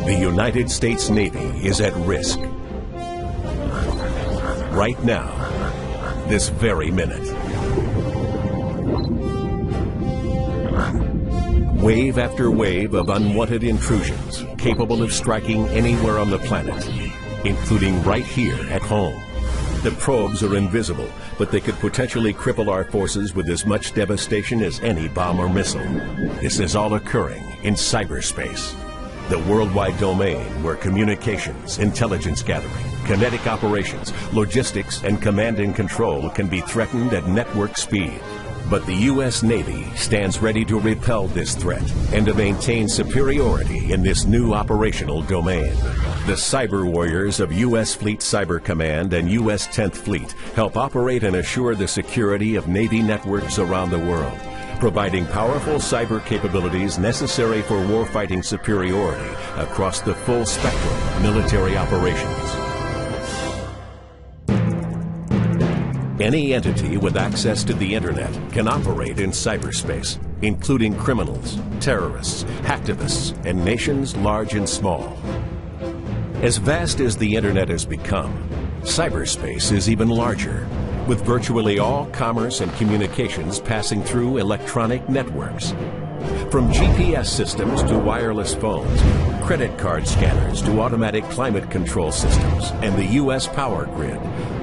The United States Navy is at risk. Right now, this very minute. Wave after wave of unwanted intrusions capable of striking anywhere on the planet, including right here at home. The probes are invisible, but they could potentially cripple our forces with as much devastation as any bomb or missile. This is all occurring in cyberspace, the worldwide domain where communications, intelligence gathering, kinetic operations, logistics, and command and control can be threatened at network speed. But the U.S. Navy stands ready to repel this threat and to maintain superiority in this new operational domain. The cyber warriors of U.S. Fleet Cyber Command and U.S. 10th Fleet help operate and assure the security of Navy networks around the world, providing powerful cyber capabilities necessary for warfighting superiority across the full spectrum of military operations. Any entity with access to the internet can operate in cyberspace, including criminals, terrorists, hacktivists, and nations large and small. As vast as the internet has become, cyberspace is even larger, with virtually all commerce and communications passing through electronic networks. From GPS systems to wireless phones, credit card scanners to automatic climate control systems, and the U.S. power grid,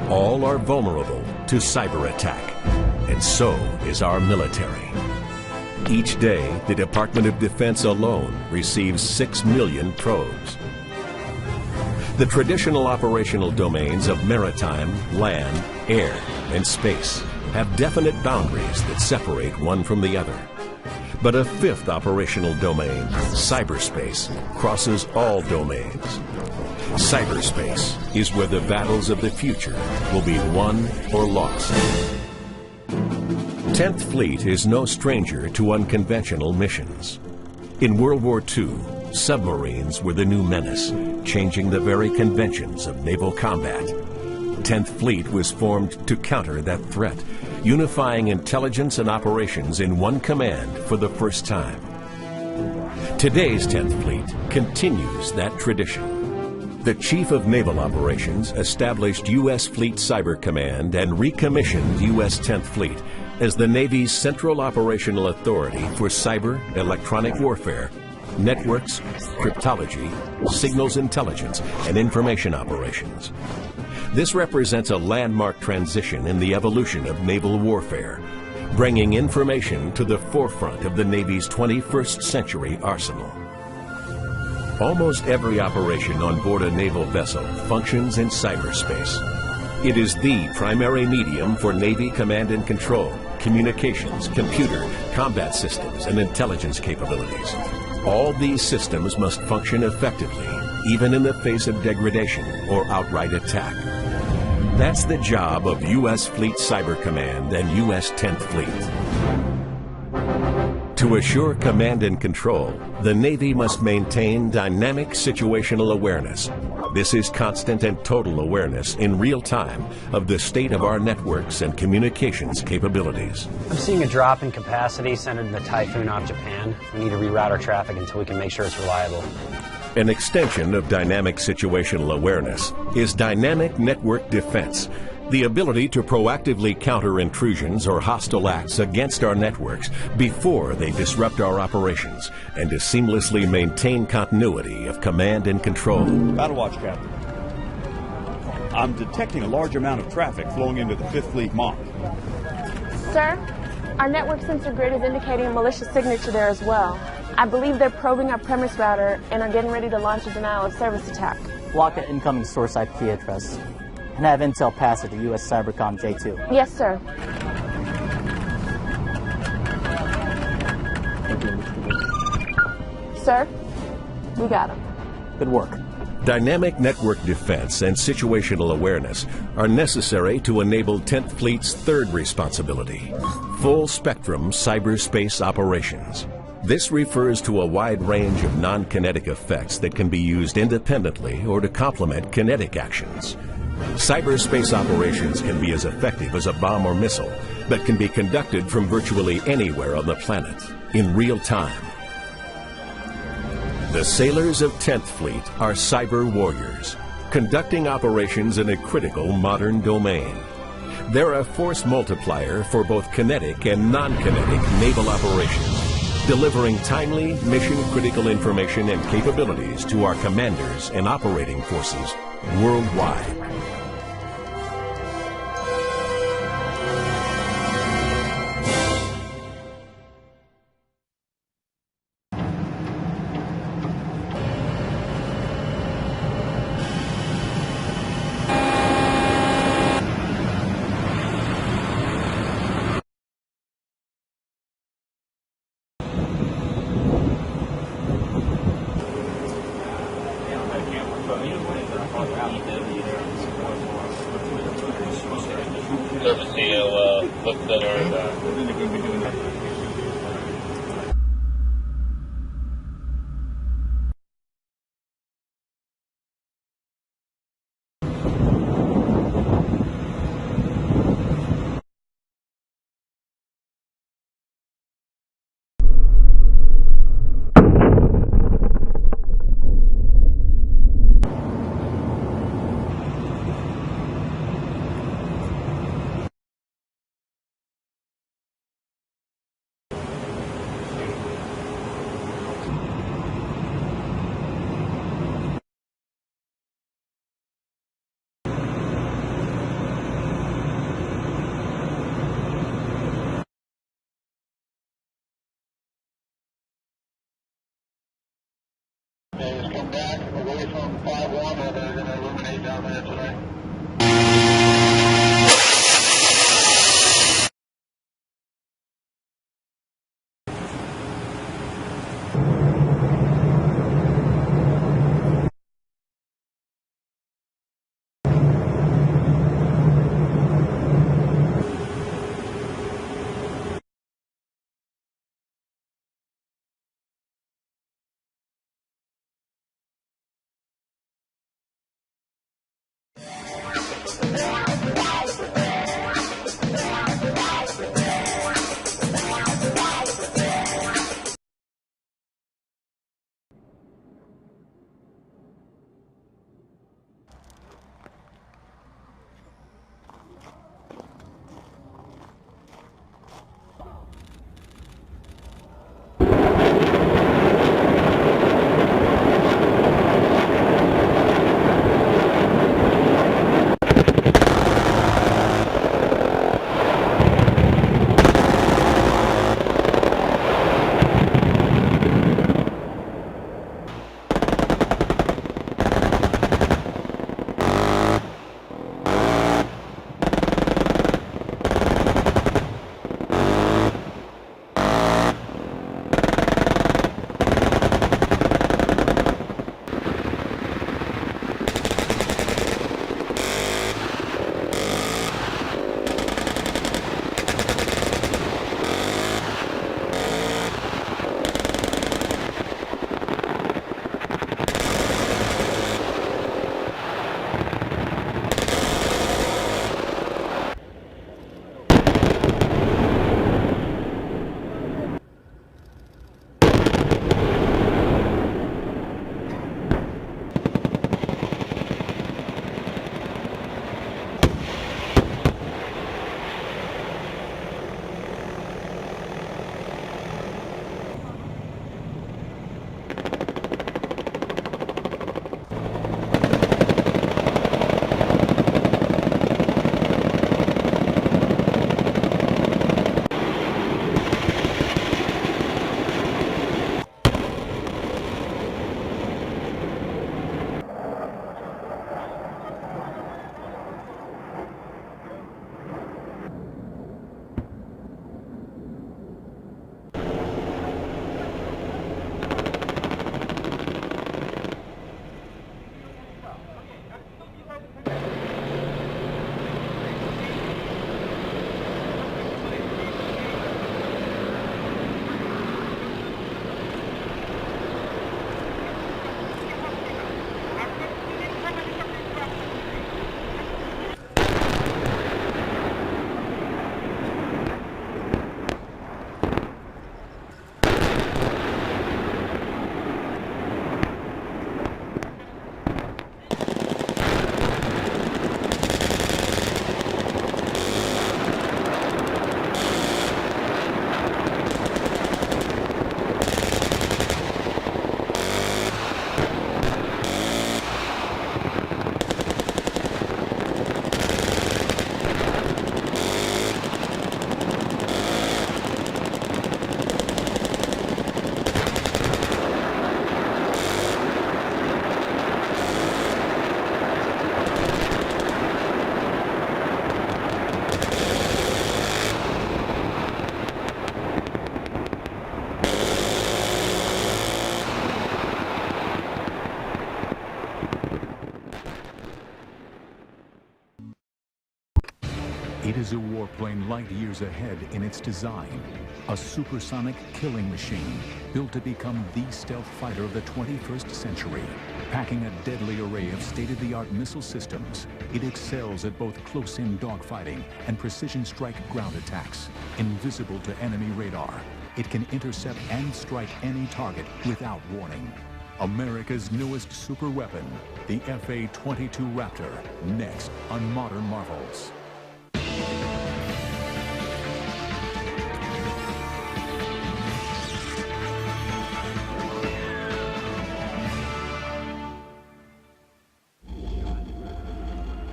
all are vulnerable to cyber attack. And so is our military. Each day, the Department of Defense alone receives 6 million probes. The traditional operational domains of maritime, land, air, and space have definite boundaries that separate one from the other. But a fifth operational domain, cyberspace, crosses all domains. Cyberspace is where the battles of the future will be won or lost. 10th Fleet is no stranger to unconventional missions. In World War II, submarines were the new menace, changing the very conventions of naval combat. 10th Fleet was formed to counter that threat, unifying intelligence and operations in one command for the first time. Today's 10th Fleet continues that tradition. The Chief of Naval Operations established U.S. Fleet Cyber Command and recommissioned U.S. 10th Fleet as the Navy's central operational authority for cyber, electronic warfare, networks, cryptology, signals intelligence, and information operations. This represents a landmark transition in the evolution of naval warfare, bringing information to the forefront of the Navy's 21st century arsenal. Almost every operation on board a naval vessel functions in cyberspace. It is the primary medium for Navy command and control, communications, computer, combat systems, and intelligence capabilities. All these systems must function effectively, even in the face of degradation or outright attack. That's the job of U.S. Fleet Cyber Command and U.S. 10th Fleet. To assure command and control, the Navy must maintain dynamic situational awareness. This is constant and total awareness in real time of the state of our networks and communications capabilities. I'm seeing a drop in capacity centered in the typhoon off Japan. We need to reroute our traffic until we can make sure it's reliable. An extension of dynamic situational awareness is dynamic network defense, the ability to proactively counter intrusions or hostile acts against our networks before they disrupt our operations, and to seamlessly maintain continuity of command and control. Battlewatch, Captain. I'm detecting a large amount of traffic flowing into the 5th Fleet MOC. Sir, our network sensor grid is indicating a malicious signature there as well. I believe they're probing our premise router and are getting ready to launch a denial of service attack. Block the incoming source IP address and have intel pass it to U.S. Cybercom J2. Yes, sir. Sir, we got him. Good work. Dynamic network defense and situational awareness are necessary to enable 10th Fleet's third responsibility, full-spectrum cyberspace operations. This refers to a wide range of non-kinetic effects that can be used independently or to complement kinetic actions. Cyberspace operations can be as effective as a bomb or missile, but can be conducted from virtually anywhere on the planet, in real time. The sailors of 10th Fleet are cyber warriors, conducting operations in a critical modern domain. They're a force multiplier for both kinetic and non-kinetic naval operations, delivering timely, mission-critical information and capabilities to our commanders and operating forces worldwide. Service AO, look better. Come back away from 5-1 or they're going to illuminate down there tonight. It is a warplane light years ahead in its design. A supersonic killing machine built to become the stealth fighter of the 21st century. Packing a deadly array of state-of-the-art missile systems, it excels at both close-in dogfighting and precision strike ground attacks. Invisible to enemy radar, it can intercept and strike any target without warning. America's newest superweapon, the F/A-22 Raptor, next on Modern Marvels.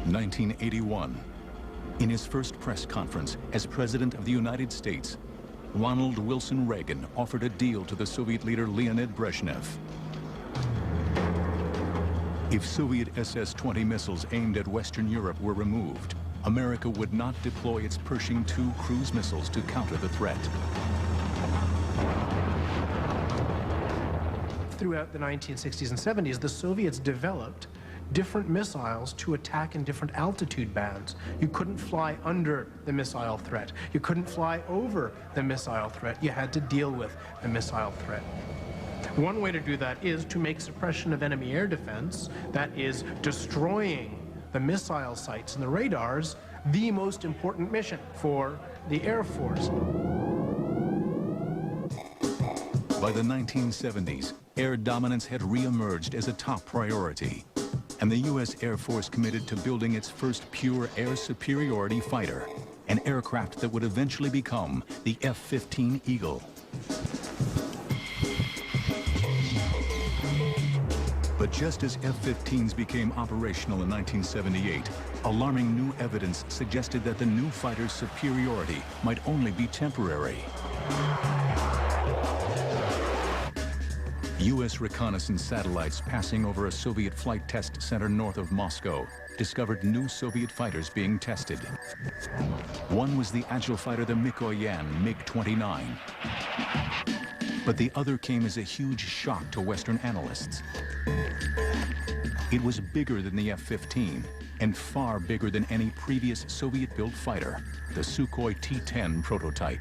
(1981). In his first press conference as President of the United States, Ronald Wilson Reagan offered a deal to the Soviet leader Leonid Brezhnev. If Soviet SS-20 missiles aimed at Western Europe were removed, America would not deploy its Pershing II cruise missiles to counter the threat. Throughout the 1960s and 70s, the Soviets developed different missiles to attack in different altitude bands. You couldn't fly under the missile threat. You couldn't fly over the missile threat. You had to deal with the missile threat. One way to do that is to make suppression of enemy air defense, that is destroying the missile sites and the radars, the most important mission for the Air Force. By the 1970s, air dominance had re-emerged as a top priority, and the U.S. Air Force committed to building its first pure air superiority fighter, an aircraft that would eventually become the F-15 Eagle. But just as F-15s became operational in 1978, alarming new evidence suggested that the new fighter's superiority might only be temporary. U.S. reconnaissance satellites passing over a Soviet flight test center north of Moscow discovered new Soviet fighters being tested. One was the agile fighter, the Mikoyan MiG-29. But the other came as a huge shock to Western analysts. It was bigger than the F-15 and far bigger than any previous Soviet-built fighter, the Sukhoi T-10 prototype.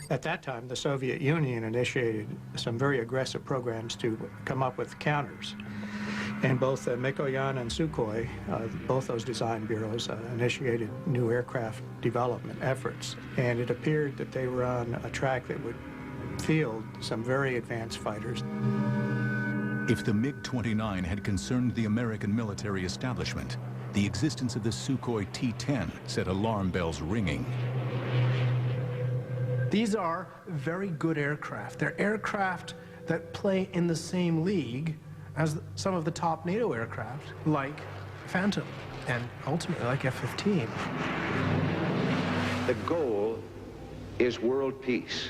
At that time, the Soviet Union initiated some very aggressive programs to come up with counters. And both Mikoyan and Sukhoi, both those design bureaus, initiated new aircraft development efforts. And it appeared that they were on a track that would field some very advanced fighters. If the MiG-29 had concerned the American military establishment, the existence of the Sukhoi T-10 set alarm bells ringing. These are very good aircraft. They're aircraft that play in the same league as some of the top NATO aircraft, like Phantom, and ultimately like F-15. The goal is world peace.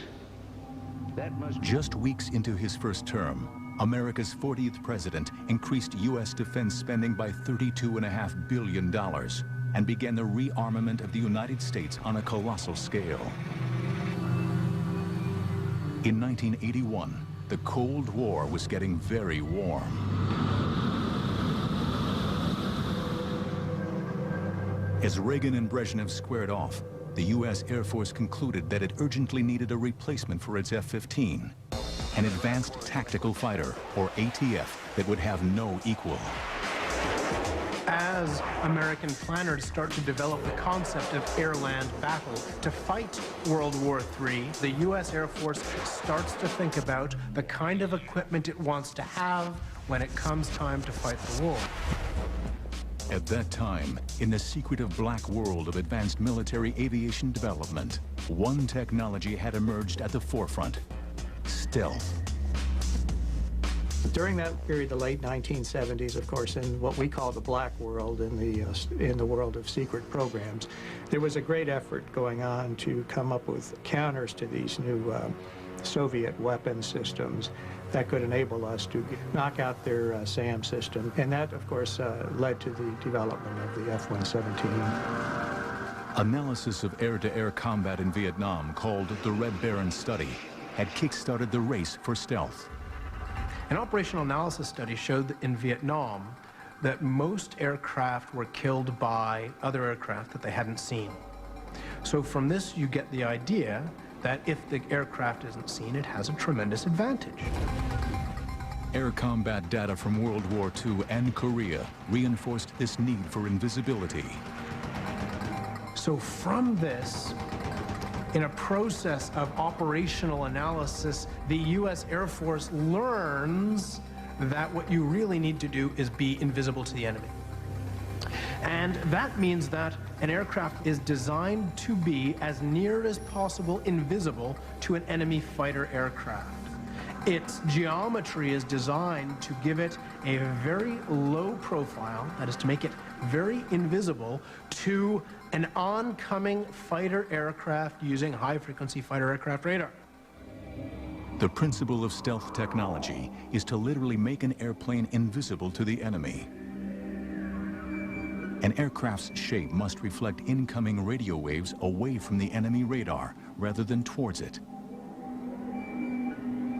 Just weeks into his first term, America's 40th president increased U.S. defense spending by $32.5 billion and began the rearmament of the United States on a colossal scale. In 1981, the Cold War was getting very warm. As Reagan and Brezhnev squared off, the U.S. Air Force concluded that it urgently needed a replacement for its F-15, an advanced tactical fighter, or ATF, that would have no equal. As American planners start to develop the concept of air-land battle to fight World War III, the U.S. Air Force starts to think about the kind of equipment it wants to have when it comes time to fight the war. At that time, in the secretive black world of advanced military aviation development, one technology had emerged at the forefront: stealth. During that period, the late 1970s, of course, in what we call the black world, in the world of secret programs, there was a great effort going on to come up with counters to these new Soviet weapon systems that could enable us to knock out their SAM system. And that, of course, led to the development of the F-117. Analysis of air-to-air combat in Vietnam, called the Red Baron Study, had kick-started the race for stealth. An operational analysis study showed that in Vietnam, that most aircraft were killed by other aircraft that they hadn't seen. So from this, you get the idea that if the aircraft isn't seen, it has a tremendous advantage. Air combat data from World War II and Korea reinforced this need for invisibility. So from this, in a process of operational analysis, the U.S. Air Force learns that what you really need to do is be invisible to the enemy. And that means that an aircraft is designed to be as near as possible invisible to an enemy fighter aircraft. Its geometry is designed to give it a very low profile, that is to make it very invisible to an oncoming fighter aircraft using high-frequency fighter aircraft radar. The principle of stealth technology is to literally make an airplane invisible to the enemy. An aircraft's shape must reflect incoming radio waves away from the enemy radar rather than towards it.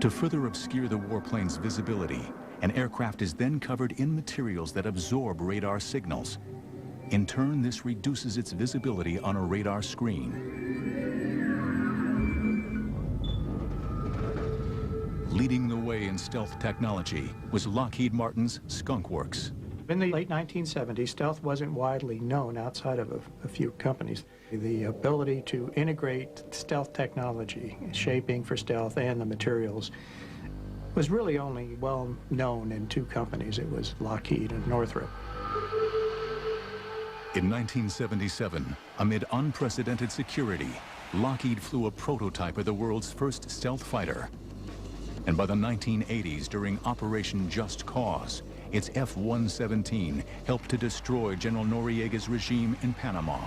To further obscure the warplane's visibility, an aircraft is then covered in materials that absorb radar signals. In turn, this reduces its visibility on a radar screen. Leading the way in stealth technology was Lockheed Martin's Skunk Works. In the late 1970s, stealth wasn't widely known outside of a few companies. The ability to integrate stealth technology, shaping for stealth, and the materials was really only well known in two companies. It was Lockheed and Northrop. In 1977, amid unprecedented security, Lockheed flew a prototype of the world's first stealth fighter. And by the 1980s, during Operation Just Cause, its F-117 helped to destroy General Noriega's regime in Panama.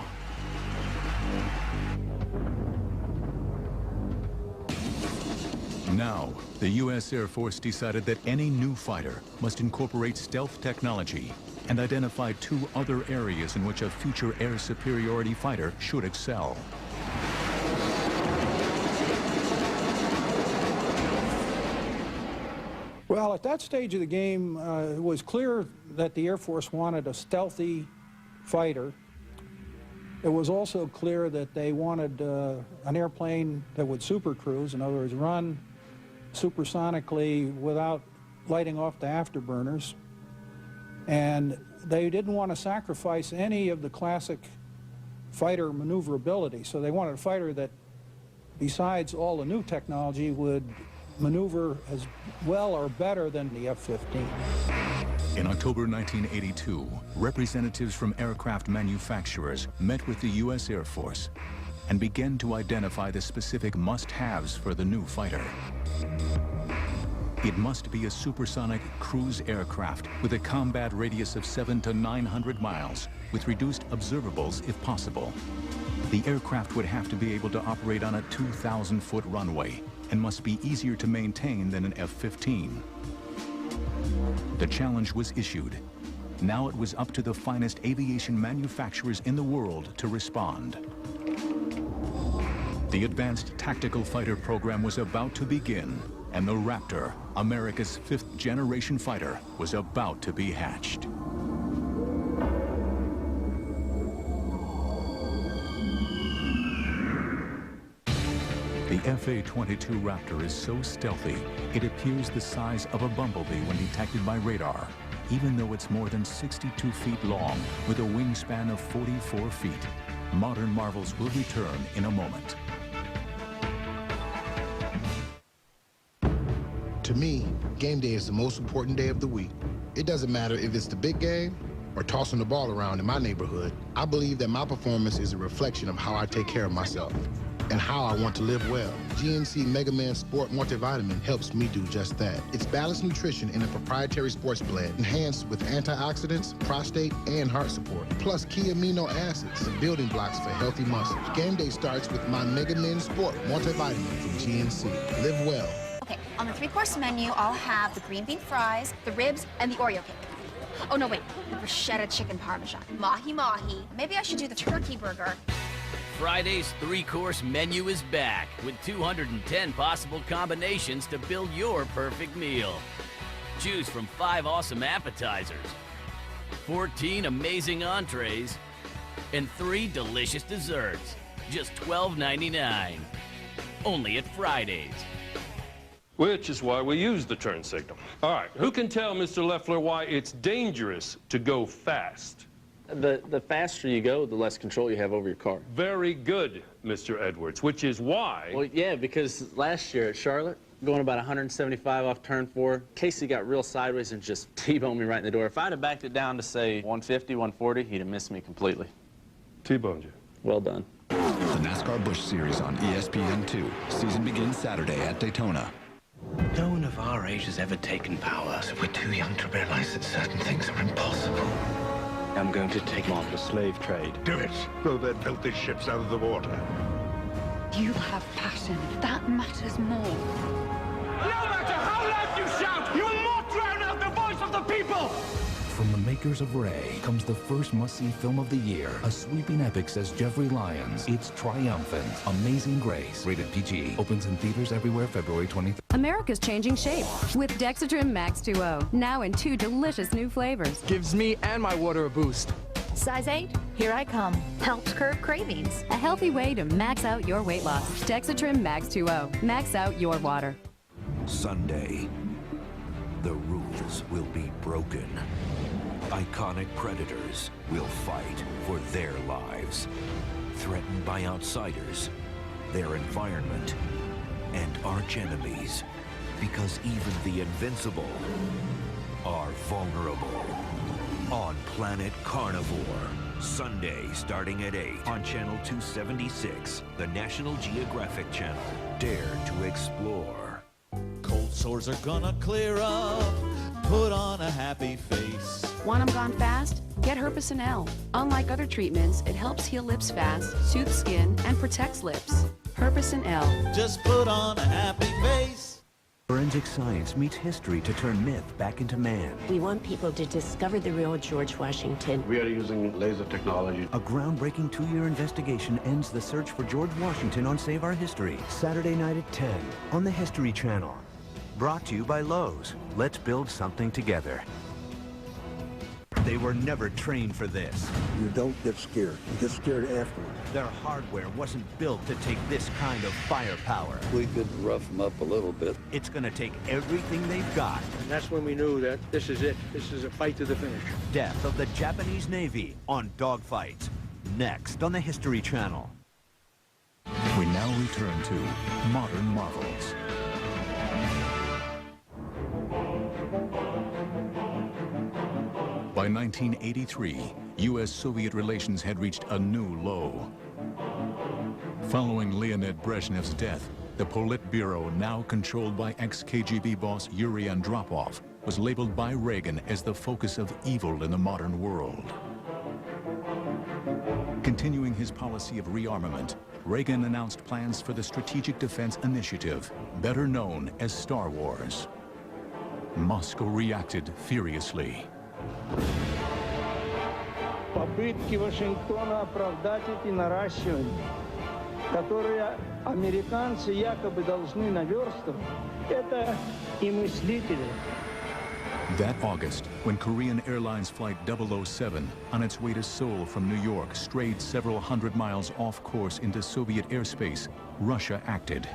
Now, the U.S. Air Force decided that any new fighter must incorporate stealth technology and identify two other areas in which a future air superiority fighter should excel. Well, at that stage of the game, it was clear that the Air Force wanted a stealthy fighter. It was also clear that they wanted an airplane that would supercruise, in other words, run supersonically without lighting off the afterburners. And they didn't want to sacrifice any of the classic fighter maneuverability. So they wanted a fighter that, besides all the new technology, would maneuver as well or better than the F-15. In October 1982, representatives from aircraft manufacturers met with the U.S. Air Force and began to identify the specific must-haves for the new fighter. It must be a supersonic cruise aircraft with a combat radius of 700 to 900 miles, with reduced observables if possible. The aircraft would have to be able to operate on a 2,000-foot runway and must be easier to maintain than an F-15. The challenge was issued. Now it was up to the finest aviation manufacturers in the world to respond. The Advanced Tactical Fighter program was about to begin, and the Raptor, America's fifth-generation fighter, was about to be hatched. The FA-22 Raptor is so stealthy, it appears the size of a bumblebee when detected by radar, even though it's more than 62 feet long with a wingspan of 44 feet. Modern marvels will return in a moment. To me, game day is the most important day of the week. It doesn't matter if it's the big game or tossing the ball around in my neighborhood. I believe that my performance is a reflection of how I take care of myself and how I want to live well. GNC Mega Man Sport Multivitamin helps me do just that. It's balanced nutrition in a proprietary sports blend, enhanced with antioxidants, prostate, and heart support, plus key amino acids, the building blocks for healthy muscles. Game day starts with my Mega Man Sport Multivitamin from GNC. Live well. Okay, on the three-course menu, I'll have the green bean fries, the ribs, and the Oreo cake. Oh, no, wait, the bruschetta chicken parmesan, mahi-mahi. Maybe I should do the turkey burger. Friday's three-course menu is back with 210 possible combinations to build your perfect meal. Choose from 5 awesome appetizers, 14 amazing entrees, and 3 delicious desserts. Just $12.99. Only at Fridays. Which is why we use the turn signal. All right, who can tell Mr. Leffler why it's dangerous to go fast? The faster you go, the less control you have over your car. Very good, Mr. Edwards, which is why... Well, yeah, because last year at Charlotte, going about 175 off turn 4, Casey got real sideways and just T-boned me right in the door. If I'd have backed it down to, say, 150, 140, he'd have missed me completely. T-boned you. Well done. The NASCAR Busch Series on ESPN2. Season begins Saturday at Daytona. No one of our age has ever taken power, so we're too young to realize that certain things are impossible. I'm going to take on the slave trade. Do it. Throw their filthy ships out of the water. You have passion. That matters more. No matter how loud you shout, you will not drown out the voice of the people! From the makers of Ray comes the first must-see film of the year. A sweeping epic, says Jeffrey Lyons. It's triumphant. Amazing Grace. Rated PG. Opens in theaters everywhere February 23rd. America's changing shape with Dexatrim Max 2.0. Now in 2 delicious new flavors. Gives me and my water a boost. Size 8, here I come. Helps curb cravings. A healthy way to max out your weight loss. Dexatrim Max 2.0. Max out your water. Sunday, the rules will be broken. Iconic predators will fight for their lives, threatened by outsiders, their environment, and arch enemies, because even the invincible are vulnerable. On Planet Carnivore, Sunday starting at 8 on Channel 276, the National Geographic Channel. Dare to explore. Cold sores are gonna clear up. Put on a happy face. Want them gone fast? Get Herpecin L. Unlike other treatments, it helps heal lips fast, soothe skin, and protects lips. Herpecin L. Just put on a happy face. Forensic science meets history to turn myth back into man. We want people to discover the real George Washington. We are using laser technology. A groundbreaking 2-year investigation ends the search for George Washington on Save Our History. Saturday night at 10 on the History Channel. Brought to you by Lowe's. Let's build something together. They were never trained for this. You don't get scared. You get scared afterwards. Their hardware wasn't built to take this kind of firepower. We could rough them up a little bit. It's going to take everything they've got. And that's when we knew that this is it. This is a fight to the finish. Death of the Japanese Navy on Dogfights. Next on the History Channel. We now return to Modern Marvels. By 1983, U.S.-Soviet relations had reached a new low. Following Leonid Brezhnev's death, the Politburo, now controlled by ex-KGB boss Yuri Andropov, was labeled by Reagan as the focus of evil in the modern world. Continuing his policy of rearmament, Reagan announced plans for the Strategic Defense Initiative, better known as Star Wars. Moscow reacted furiously. Попытки Вашингтона оправдать эти наращивания, которые американцы якобы должны наверстывать, это и мыслители. That August, when Korean Airlines Flight 007, on its way to Seoul from New York, strayed several hundred miles off course into Soviet airspace, Russia acted.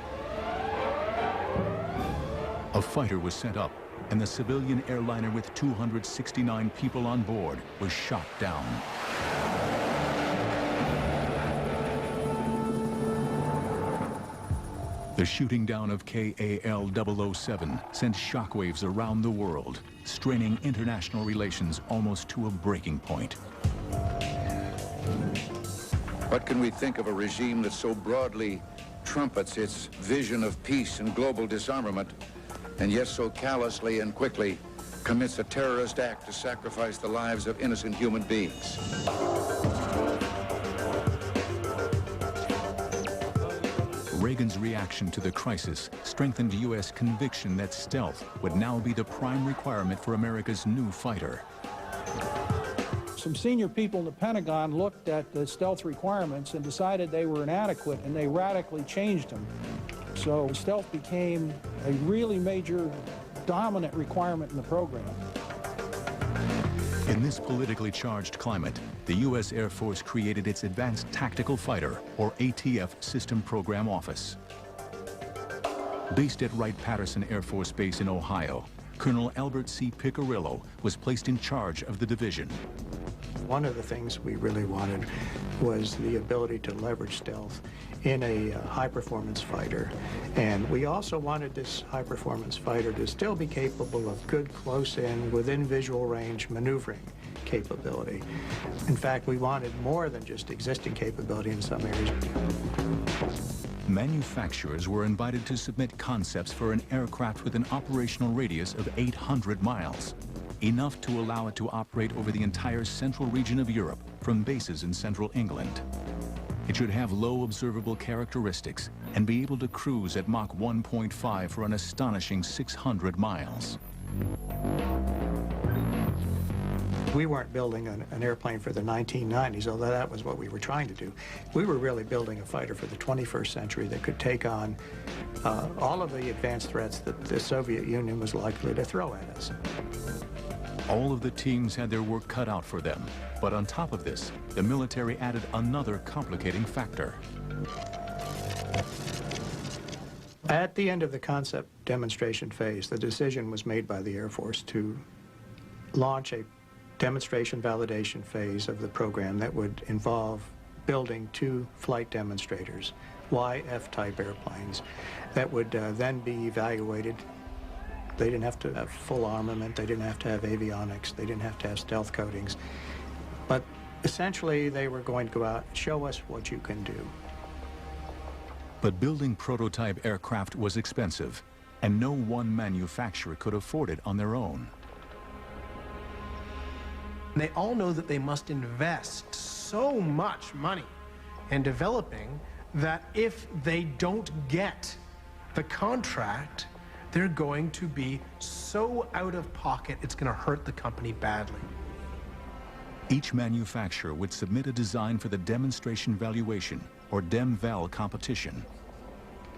A fighter was sent up, and the civilian airliner with 269 people on board was shot down. The shooting down of KAL-007 sent shockwaves around the world, straining international relations almost to a breaking point. What can we think of a regime that so broadly trumpets its vision of peace and global disarmament, and yet so callously and quickly commits a terrorist act to sacrifice the lives of innocent human beings? Reagan's reaction to the crisis strengthened U.S. conviction that stealth would now be the prime requirement for America's new fighter. Some senior people in the Pentagon looked at the stealth requirements and decided they were inadequate, and they radically changed them. So stealth became a really major, dominant requirement in the program. In this politically charged climate, the U.S. Air Force created its Advanced Tactical Fighter, or ATF, System Program Office. Based at Wright-Patterson Air Force Base in Ohio, Colonel Albert C. Piccirillo was placed in charge of the division. One of the things we really wanted was the ability to leverage stealth in a high-performance fighter. And we also wanted this high-performance fighter to still be capable of good close-in, within visual range maneuvering capability. In fact, we wanted more than just existing capability in some areas. Manufacturers were invited to submit concepts for an aircraft with an operational radius of 800 miles, enough to allow it to operate over the entire central region of Europe from bases in central England. It should have low observable characteristics and be able to cruise at Mach 1.5 for an astonishing 600 miles. We weren't building an airplane for the 1990s, although that was what we were trying to do. We were really building a fighter for the 21st century that could take on all of the advanced threats that the Soviet Union was likely to throw at us. All of the teams had their work cut out for them, but on top of this, the military added another complicating factor. At the end of the concept demonstration phase, the decision was made by the Air Force to launch a demonstration validation phase of the program that would involve building 2 flight demonstrators, YF-type airplanes, that would then be evaluated. They didn't have to have full armament, they didn't have to have avionics, they didn't have to have stealth coatings, but essentially they were going to go out and show us what you can do. But building prototype aircraft was expensive, and no one manufacturer could afford it on their own. They all know that they must invest so much money in developing that if they don't get the contract, they're going to be so out of pocket, it's going to hurt the company badly. Each manufacturer would submit a design for the demonstration valuation, or DEM-VAL competition,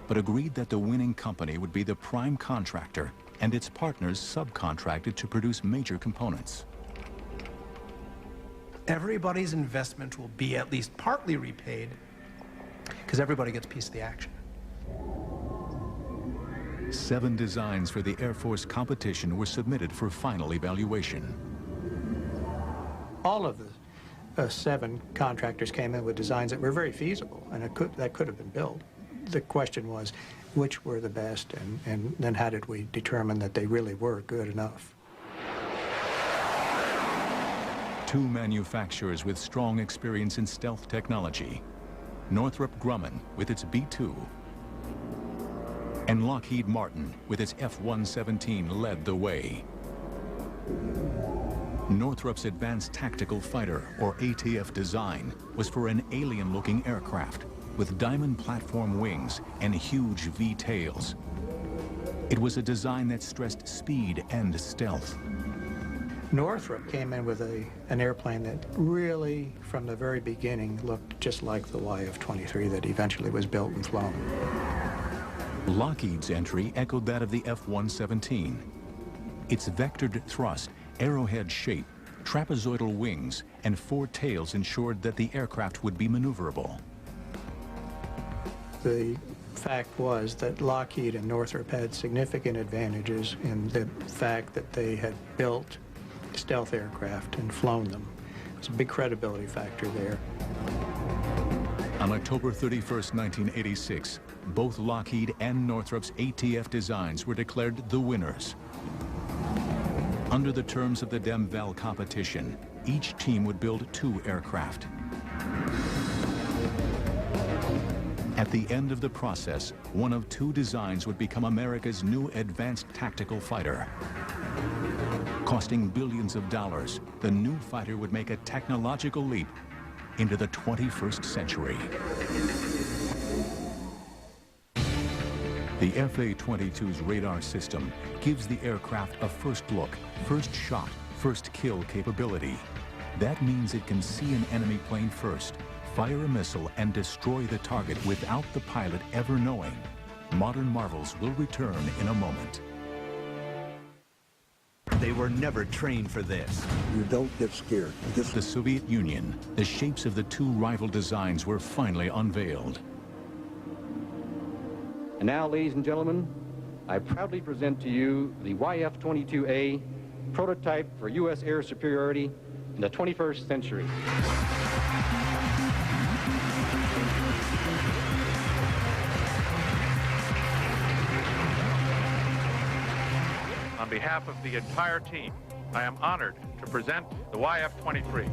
but agreed that the winning company would be the prime contractor and its partners subcontracted to produce major components. Everybody's investment will be at least partly repaid because everybody gets a piece of the action. 7 designs for the Air Force competition were submitted for final evaluation. All of the 7 contractors came in with designs that were very feasible, and that could have been built. The question was, which were the best, and then how did we determine that they really were good enough? 2 manufacturers with strong experience in stealth technology, Northrop Grumman with its B-2, and Lockheed Martin with its F-117 led the way. Northrop's Advanced Tactical Fighter, or ATF design, was for an alien-looking aircraft with diamond platform wings and huge V-tails. It was a design that stressed speed and stealth. Northrop came in with an airplane that really, from the very beginning, looked just like the YF-23 that eventually was built and flown. Lockheed's entry echoed that of the F-117. Its vectored thrust, arrowhead shape, trapezoidal wings, and 4 tails ensured that the aircraft would be maneuverable. The fact was that Lockheed and Northrop had significant advantages in the fact that they had built stealth aircraft and flown them. There's a big credibility factor there. On October 31st, 1986, both Lockheed and Northrop's ATF designs were declared the winners. Under the terms of the DEM-VAL competition, each team would build 2 aircraft. At the end of the process, one of 2 designs would become America's new advanced tactical fighter. Costing billions of dollars, the new fighter would make a technological leap into the 21st century. The FA-22's radar system gives the aircraft a first look, first shot, first kill capability. That means it can see an enemy plane first, fire a missile, and destroy the target without the pilot ever knowing. Modern Marvels will return in a moment. They were never trained for this. You don't get scared. The Soviet Union, the shapes of the two rival designs were finally unveiled. And now, ladies and gentlemen, I proudly present to you the YF-22A, prototype for U.S. air superiority in the 21st century. On behalf of the entire team, I am honored to present the YF-23.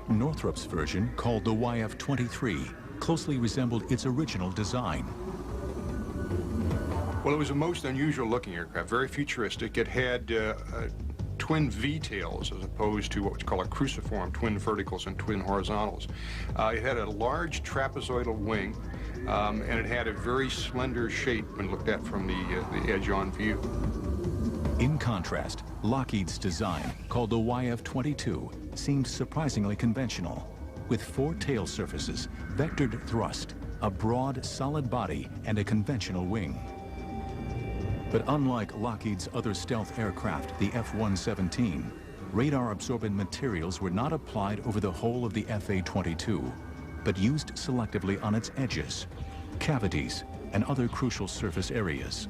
Northrop's version, called the YF-23, closely resembled its original design. Well, it was a most unusual looking aircraft, very futuristic. It had twin V-tails as opposed to what we call a cruciform, twin verticals and twin horizontals. It had a large trapezoidal wing, and it had a very slender shape when looked at from the edge-on view. In contrast, Lockheed's design, called the YF-22, seemed surprisingly conventional, with 4 tail surfaces, vectored thrust, a broad, solid body, and a conventional wing. But unlike Lockheed's other stealth aircraft, the F-117, radar-absorbent materials were not applied over the whole of the FA-22, but used selectively on its edges, cavities, and other crucial surface areas.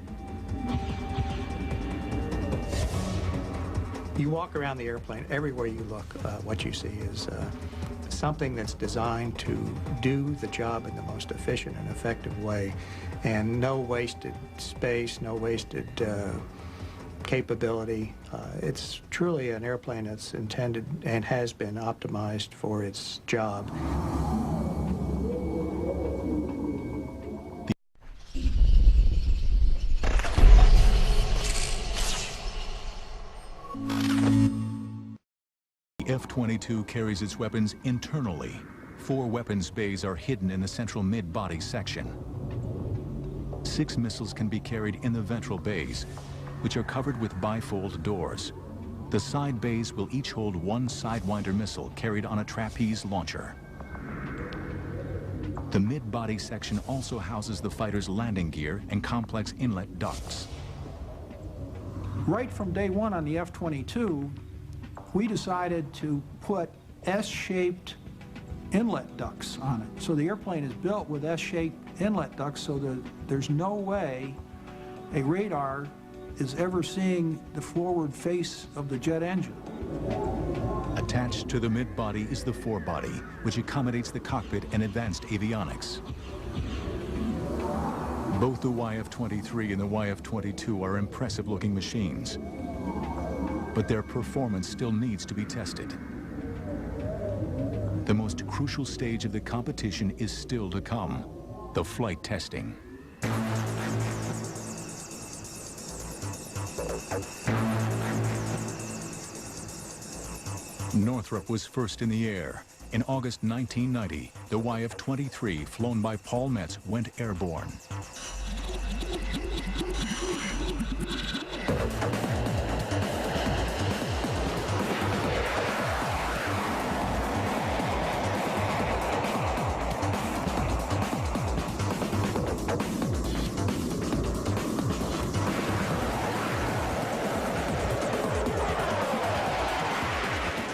You walk around the airplane, everywhere you look, what you see is something that's designed to do the job in the most efficient and effective way, and no wasted space, no wasted capability. It's truly an airplane that's intended and has been optimized for its job. The F-22 carries its weapons internally. 4 weapons bays are hidden in the central mid-body section. 6 missiles can be carried in the ventral bays, which are covered with bifold doors. The side bays will each hold 1 Sidewinder missile carried on a trapeze launcher. The mid-body section also houses the fighter's landing gear and complex inlet ducts. Right from day one on the F-22, we decided to put S-shaped inlet ducts on it. So the airplane is built with S-shaped inlet ducts so that there's no way a radar is ever seeing the forward face of the jet engine. Attached to the mid-body is the forebody, which accommodates the cockpit and advanced avionics. Both the YF-23 and the YF-22 are impressive-looking machines, but their performance still needs to be tested. The most crucial stage of the competition is still to come, the flight testing. Northrop was first in the air. In August 1990, the YF-23, flown by Paul Metz, went airborne.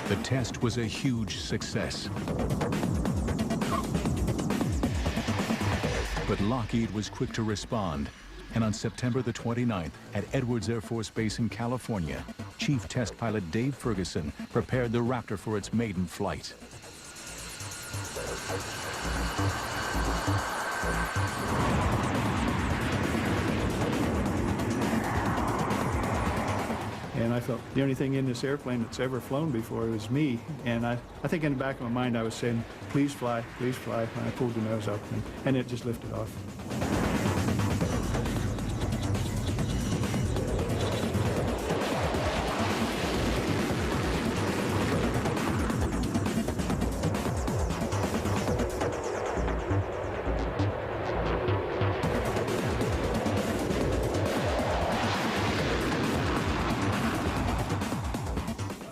The test was a huge success. But Lockheed was quick to respond, and on September the 29th, at Edwards Air Force Base in California, Chief Test Pilot Dave Ferguson prepared the Raptor for its maiden flight. And I felt the only thing in this airplane that's ever flown before was me. And I think in the back of my mind I was saying, please fly, when I pulled the nose up, and it just lifted off.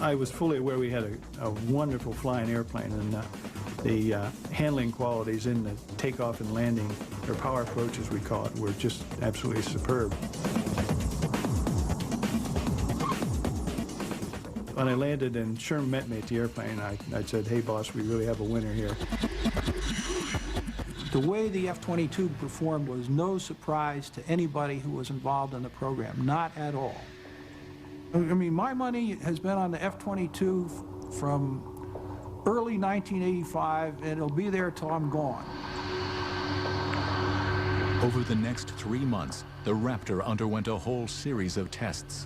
I was fully aware we had a wonderful flying airplane, and The handling qualities in the takeoff and landing, or power approach as we call it, were just absolutely superb. When I landed and Sherman met me at the airplane, I said, "Hey boss, we really have a winner here." The way the F-22 performed was no surprise to anybody who was involved in the program, not at all. I mean, my money has been on the F-22 from early 1985, and it'll be there till I'm gone. Over the next 3 months, the Raptor underwent a whole series of tests.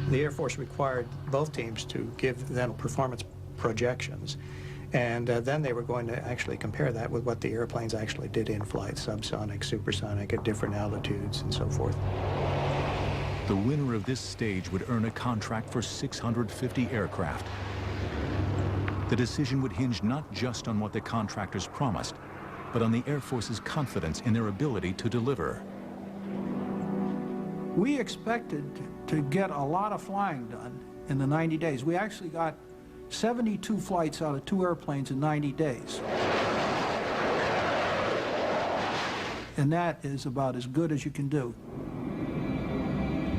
The Air Force required both teams to give them performance projections, and then they were going to actually compare that with what the airplanes actually did in flight, subsonic, supersonic, at different altitudes, and so forth. The winner of this stage would earn a contract for 650 aircraft. The decision would hinge not just on what the contractors promised, but on the Air Force's confidence in their ability to deliver. We expected to get a lot of flying done in the 90 days. We actually got 72 flights out of 2 airplanes in 90 days. And that is about as good as you can do.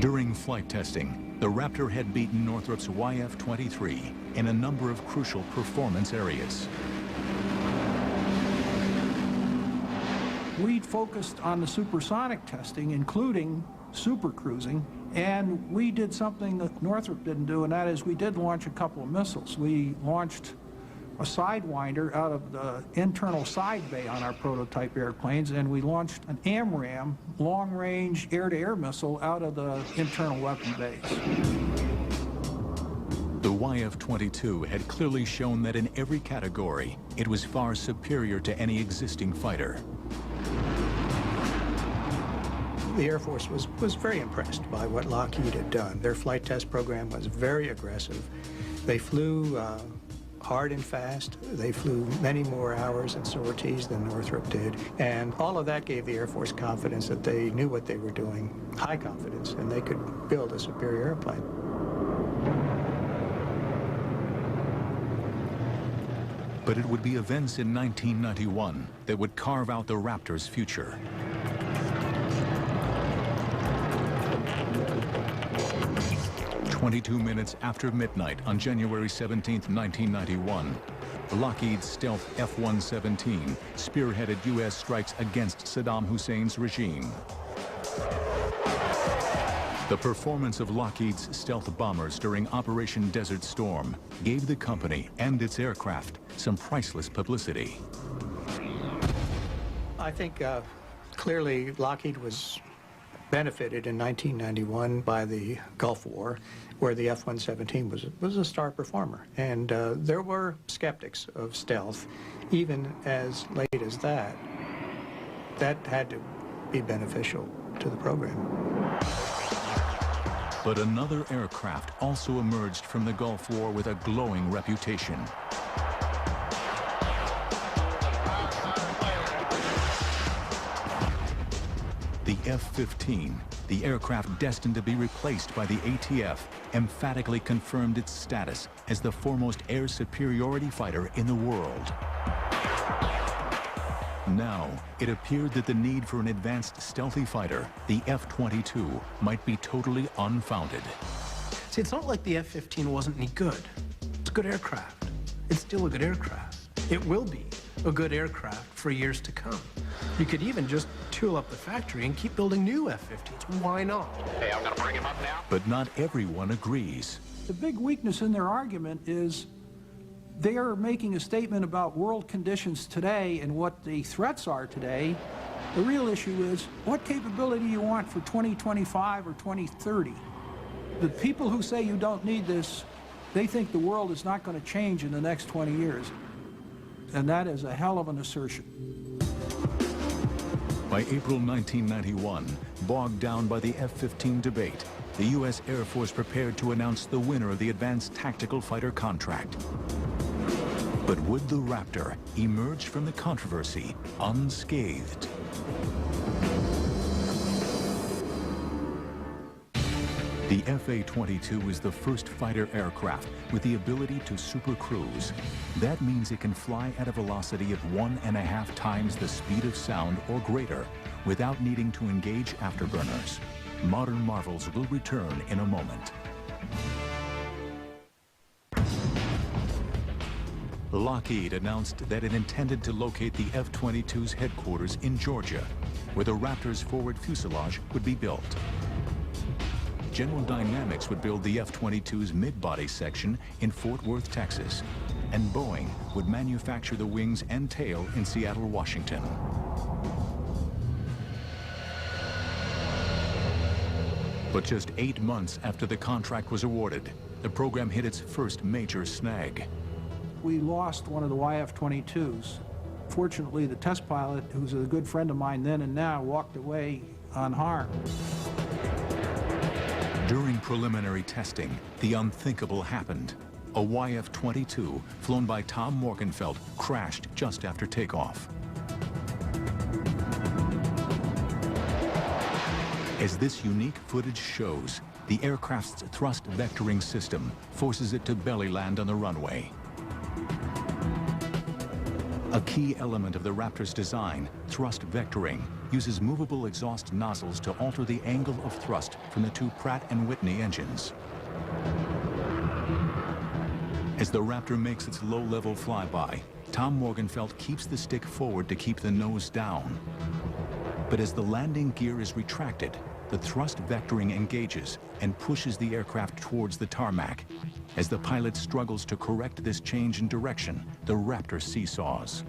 During flight testing, the Raptor had beaten Northrop's YF-23 in a number of crucial performance areas. We focused on the supersonic testing, including supercruising, and we did something that Northrop didn't do, and that is we did launch a couple of missiles. We launched a Sidewinder out of the internal side bay on our prototype airplanes, and we launched an AMRAAM, long-range air-to-air missile, out of the internal weapon bays. The YF-22 had clearly shown that in every category, it was far superior to any existing fighter. The Air Force was very impressed by what Lockheed had done. Their flight test program was very aggressive. They flew hard and fast. They flew many more hours in sorties than Northrop did. And all of that gave the Air Force confidence that they knew what they were doing, high confidence, and they could build a superior airplane. But it would be events in 1991 that would carve out the Raptor's future. "22 minutes after midnight on January 17, 1991, Lockheed's stealth F-117 spearheaded U.S. strikes against Saddam Hussein's regime. The performance of Lockheed's stealth bombers during Operation Desert Storm gave the company and its aircraft some priceless publicity. I think clearly Lockheed was benefited in 1991 by the Gulf War, where the F-117 was a star performer. And there were skeptics of stealth, even as late as that. That had to be beneficial to the program. But another aircraft also emerged from the Gulf War with a glowing reputation. The F-15, the aircraft destined to be replaced by the ATF, emphatically confirmed its status as the foremost air superiority fighter in the world. Now, it appeared that the need for an advanced stealthy fighter, the F-22, might be totally unfounded. See, it's not like the F-15 wasn't any good. It's a good aircraft. It's still a good aircraft. It will be a good aircraft for years to come. You could even just tool up the factory and keep building new F-15s. Why not? Hey, I'm gonna bring him up now. But not everyone agrees. The big weakness in their argument is they are making a statement about world conditions today and what the threats are today. The real issue is what capability you want for 2025 or 2030. The people who say you don't need this, they think the world is not going to change in the next 20 years. And that is a hell of an assertion. By April 1991, bogged down by the F-15 debate, the U.S. Air Force prepared to announce the winner of the Advanced Tactical Fighter contract. But would the Raptor emerge from the controversy unscathed? The FA-22 is the first fighter aircraft with the ability to supercruise. That means it can fly at a velocity of 1.5 times the speed of sound or greater without needing to engage afterburners. Modern marvels will return in a moment. Lockheed announced that it intended to locate the F-22's headquarters in Georgia, where the Raptor's forward fuselage would be built. General Dynamics would build the F-22's mid-body section in Fort Worth, Texas, and Boeing would manufacture the wings and tail in Seattle, Washington. But just 8 months after the contract was awarded, the program hit its first major snag. We lost one of the YF-22s. Fortunately, the test pilot, who's a good friend of mine then and now, walked away unharmed. During preliminary testing, the unthinkable happened. A YF-22, flown by Tom Morgenfeld, crashed just after takeoff. As this unique footage shows, the aircraft's thrust vectoring system forces it to belly land on the runway. A key element of the Raptor's design, thrust vectoring, uses movable exhaust nozzles to alter the angle of thrust from the two Pratt & Whitney engines. As the Raptor makes its low-level flyby, Tom Morgenfeld keeps the stick forward to keep the nose down. But as the landing gear is retracted, the thrust vectoring engages and pushes the aircraft towards the tarmac. As the pilot struggles to correct this change in direction, the Raptor seesaws.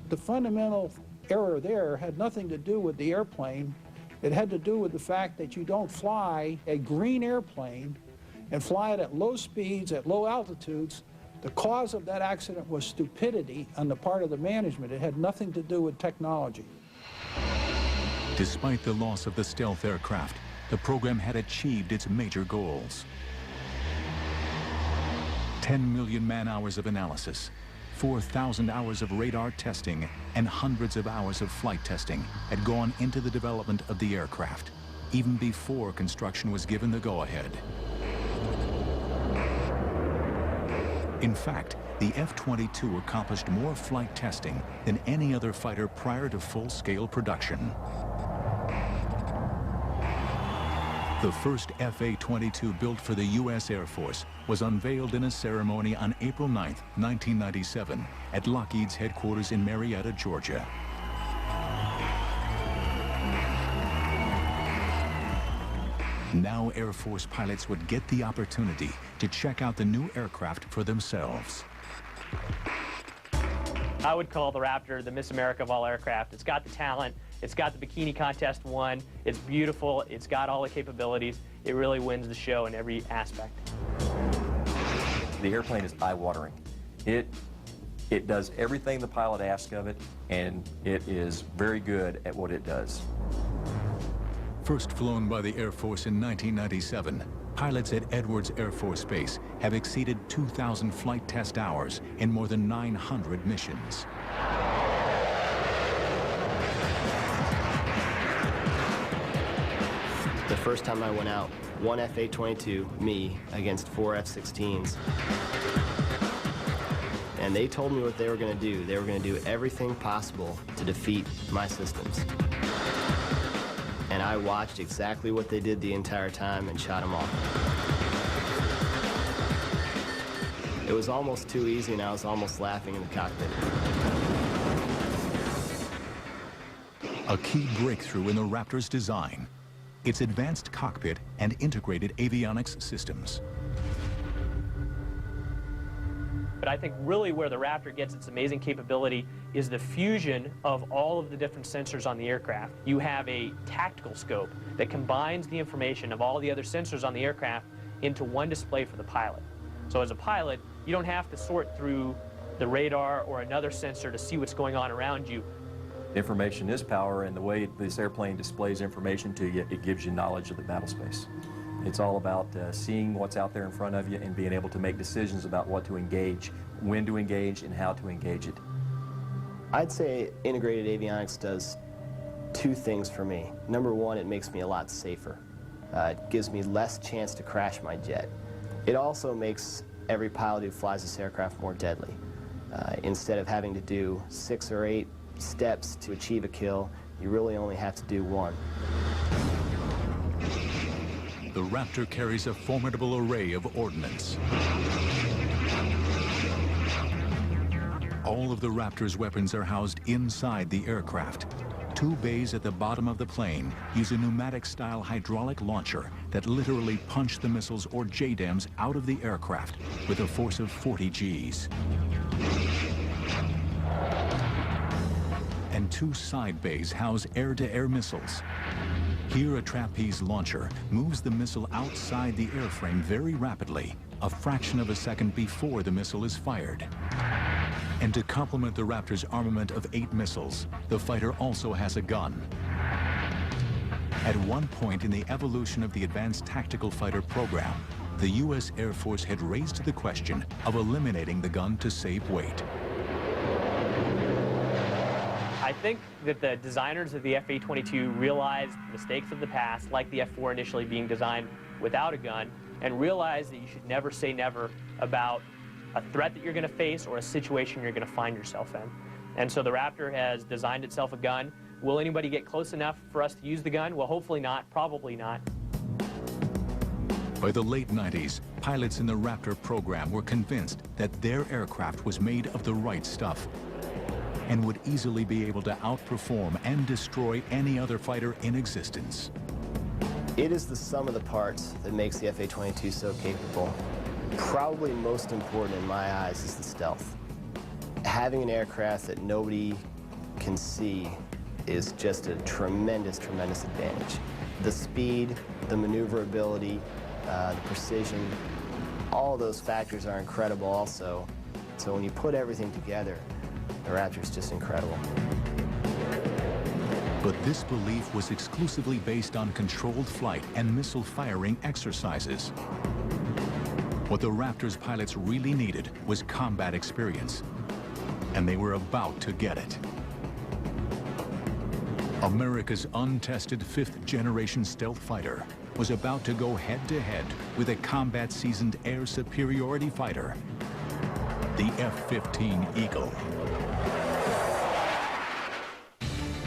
The fundamental error there had nothing to do with the airplane. It had to do with the fact that you don't fly a green airplane and fly it at low speeds, at low altitudes. The cause of that accident was stupidity on the part of the management. It had nothing to do with technology. Despite the loss of the stealth aircraft, the program had achieved its major goals. 10 million man-hours of analysis, 4,000 hours of radar testing, and hundreds of hours of flight testing had gone into the development of the aircraft, even before construction was given the go-ahead. In fact, the F-22 accomplished more flight testing than any other fighter prior to full-scale production. The first FA-22 built for the U.S. Air Force was unveiled in a ceremony on April 9, 1997, at Lockheed's headquarters in Marietta, Georgia. Now Air Force pilots would get the opportunity to check out the new aircraft for themselves. I would call the Raptor the Miss America of all aircraft. It's got the talent, it's got the bikini contest won, it's beautiful, it's got all the capabilities. It really wins the show in every aspect. The airplane is eye-watering. It does everything the pilot asks of it, and it is very good at what it does. First flown by the Air Force in 1997, pilots at Edwards Air Force Base have exceeded 2,000 flight test hours in more than 900 missions. The first time I went out, one F-A-22, me, against 4 F-16s. And they told me what they were going to do. They were going to do everything possible to defeat my systems. And I watched exactly what they did the entire time and shot them off. It was almost too easy, and I was almost laughing in the cockpit. A key breakthrough in the Raptor's design, its advanced cockpit and integrated avionics systems. But I think really where the Raptor gets its amazing capability is the fusion of all of the different sensors on the aircraft. You have a tactical scope that combines the information of all the other sensors on the aircraft into one display for the pilot. So as a pilot, you don't have to sort through the radar or another sensor to see what's going on around you. Information is power, and the way this airplane displays information to you, it gives you knowledge of the battle space. It's all about seeing what's out there in front of you and being able to make decisions about what to engage, when to engage, and how to engage it. I'd say integrated avionics does two things for me. Number one, it makes me a lot safer. It gives me less chance to crash my jet. It also makes every pilot who flies this aircraft more deadly. Instead of having to do 6 or 8 steps to achieve a kill, you really only have to do one. The Raptor carries a formidable array of ordnance. All of the Raptor's weapons are housed inside the aircraft. 2 bays at the bottom of the plane use a pneumatic-style hydraulic launcher that literally punch the missiles or JDAMs out of the aircraft with a force of 40 Gs. And 2 side bays house air-to-air missiles. Here, a trapeze launcher moves the missile outside the airframe very rapidly, a fraction of a second before the missile is fired. And to complement the Raptor's armament of 8 missiles, the fighter also has a gun. At one point in the evolution of the Advanced Tactical Fighter program, the U.S. Air Force had raised the question of eliminating the gun to save weight. I think that the designers of the F-A-22 realized mistakes of the past, like the F-4 initially being designed without a gun, and realized that you should never say never about a threat that you're going to face or a situation you're going to find yourself in. And so the Raptor has designed itself a gun. Will anybody get close enough for us to use the gun? Well, hopefully not, probably not. By the late 90s, pilots in the Raptor program were convinced that their aircraft was made of the right stuff and would easily be able to outperform and destroy any other fighter in existence. It is the sum of the parts that makes the F-A-22 so capable. Probably most important in my eyes is the stealth. Having an aircraft that nobody can see is just a tremendous, tremendous advantage. The speed, the maneuverability, the precision, all those factors are incredible also. So when you put everything together, the Raptor is just incredible. But this belief was exclusively based on controlled flight and missile firing exercises. What the Raptor's pilots really needed was combat experience, and they were about to get it. America's untested 5th-generation stealth fighter was about to go head-to-head with a combat-seasoned air superiority fighter, the F-15 Eagle.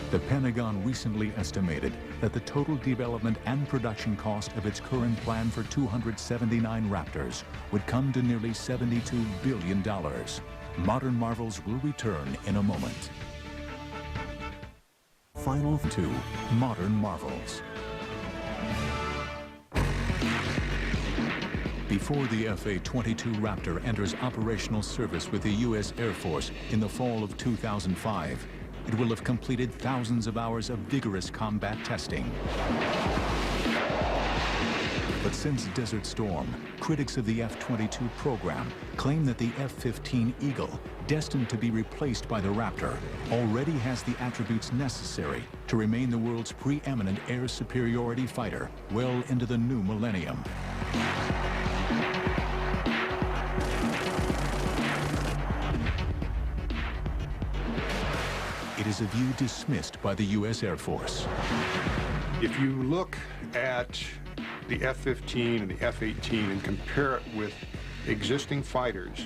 The Pentagon recently estimated that the total development and production cost of its current plan for 279 Raptors would come to nearly $72 billion. Modern Marvels will return in a moment. Final 2, Modern Marvels. Before the F-A-22 Raptor enters operational service with the U.S. Air Force in the fall of 2005, it will have completed thousands of hours of vigorous combat testing. But since Desert Storm, critics of the F-22 program claim that the F-15 Eagle, destined to be replaced by the Raptor, already has the attributes necessary to remain the world's preeminent air superiority fighter well into the new millennium. It is a view dismissed by the U.S. Air Force. If you look at the F-15 and the F-18 and compare it with existing fighters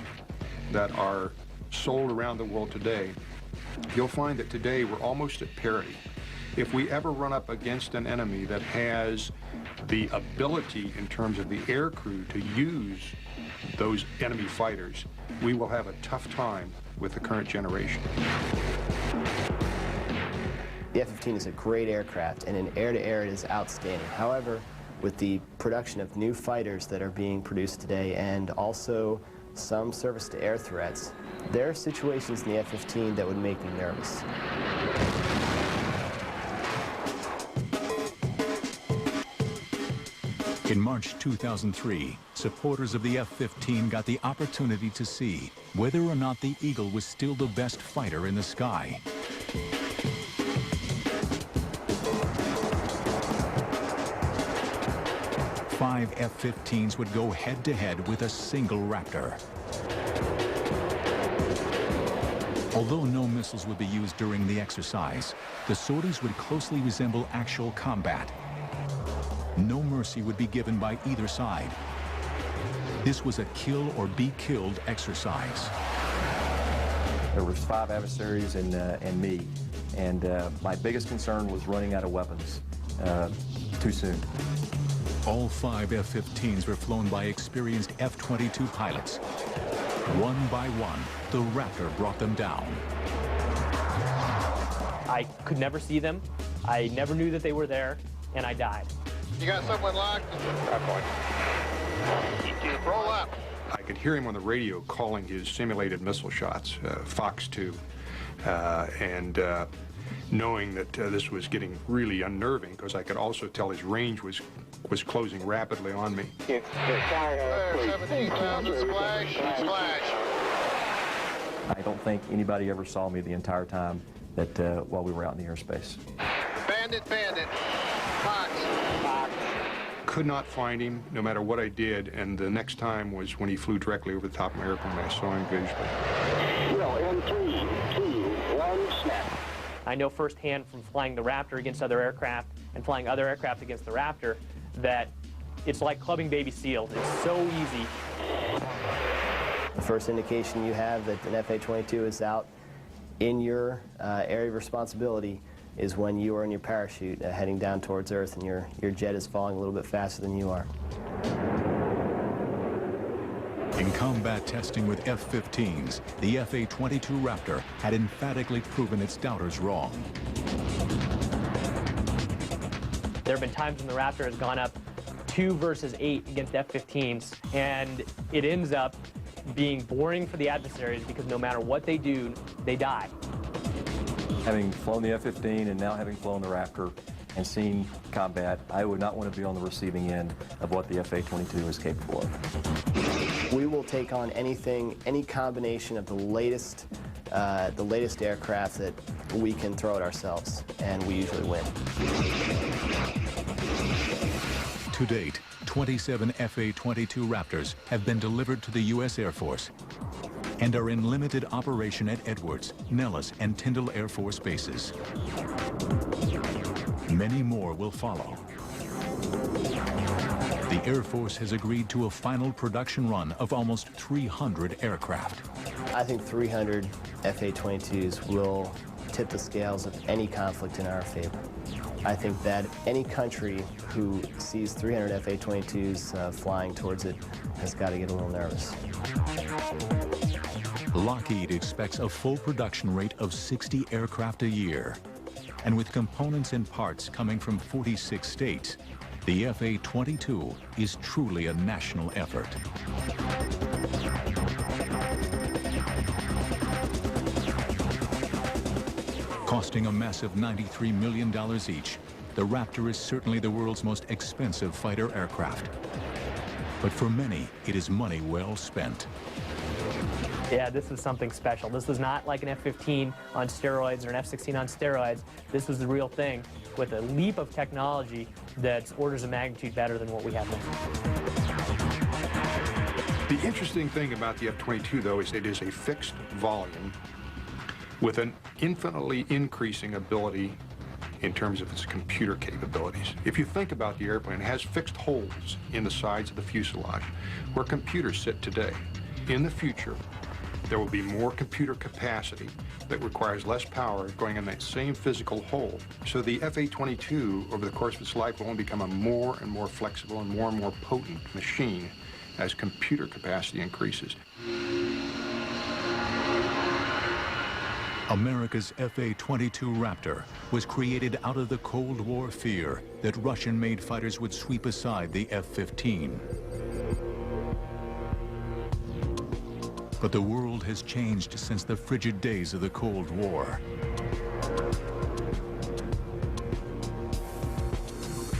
that are sold around the world today, you'll find that today we're almost at parity. If we ever run up against an enemy that has the ability in terms of the air crew to use those enemy fighters, we will have a tough time with the current generation. The F-15 is a great aircraft, and in air-to-air it is outstanding. However, with the production of new fighters that are being produced today and also some surface-to-air threats, there are situations in the F-15 that would make me nervous. In March 2003, supporters of the F-15 got the opportunity to see whether or not the Eagle was still the best fighter in the sky. Five F-15s would go head-to-head with a single Raptor. Although no missiles would be used during the exercise, the sorties would closely resemble actual combat. No mercy would be given by either side. This was a kill or be killed exercise. There was 5 adversaries and me, and my biggest concern was running out of weapons too soon. All 5 F-15s were flown by experienced F-22 pilots. One by one, the Raptor brought them down. I could never see them. I never knew that they were there, and I died. You got someone locked? Point. Roll up. I could hear him on the radio calling his simulated missile shots, Fox 2, and knowing that this was getting really unnerving, because I could also tell his range was closing rapidly on me. There, 17,000, splash, splash. I don't think anybody ever saw me the entire time that while we were out in the airspace. Bandit, bandit. Fox. Fox. Could not find him, no matter what I did, and the next time was when he flew directly over the top of my airplane. I saw him visually. Well, in 3, 2, 1, snap. I know firsthand from flying the Raptor against other aircraft and flying other aircraft against the Raptor that it's like clubbing baby seals. It's so easy. The first indication you have that an F/A-22 is out in your area of responsibility is when you are in your parachute heading down towards Earth and your jet is falling a little bit faster than you are. In combat testing with F-15s, the F/A-22 Raptor had emphatically proven its doubters wrong. There have been times when the Raptor has gone up 2 versus 8 against F-15s, and it ends up being boring for the adversaries because no matter what they do, they die. Having flown the F-15 and now having flown the Raptor and seen combat, I would not want to be on the receiving end of what the F/A-22 is capable of. We will take on anything, any combination of the latest aircraft that we can throw at ourselves, and we usually win. To date, 27 F/A-22 Raptors have been delivered to the U.S. Air Force and are in limited operation at Edwards, Nellis, and Tyndall Air Force bases. Many more will follow. The Air Force has agreed to a final production run of almost 300 aircraft. I think 300 F/A-22s will tip the scales of any conflict in our favor. I think that any country who sees 300 F/A-22s flying towards it has got to get a little nervous. Lockheed expects a full production rate of 60 aircraft a year. And with components and parts coming from 46 states, the F/A-22 is truly a national effort. Costing a massive $93 million each, the Raptor is certainly the world's most expensive fighter aircraft. But for many, it is money well spent. Yeah, this is something special. This is not like an F-15 on steroids or an F-16 on steroids. This is the real thing with a leap of technology that's orders of magnitude better than what we have now. The interesting thing about the F-22, though, is it is a fixed volume with an infinitely increasing ability in terms of its computer capabilities. If you think about the airplane, it has fixed holes in the sides of the fuselage where computers sit today. In the future, there will be more computer capacity that requires less power going in that same physical hole. So the F/A-22, over the course of its life, will only become a more and more flexible and more potent machine as computer capacity increases. America's F/A-22 Raptor was created out of the Cold War fear that Russian-made fighters would sweep aside the F-15. But the world has changed since the frigid days of the Cold War.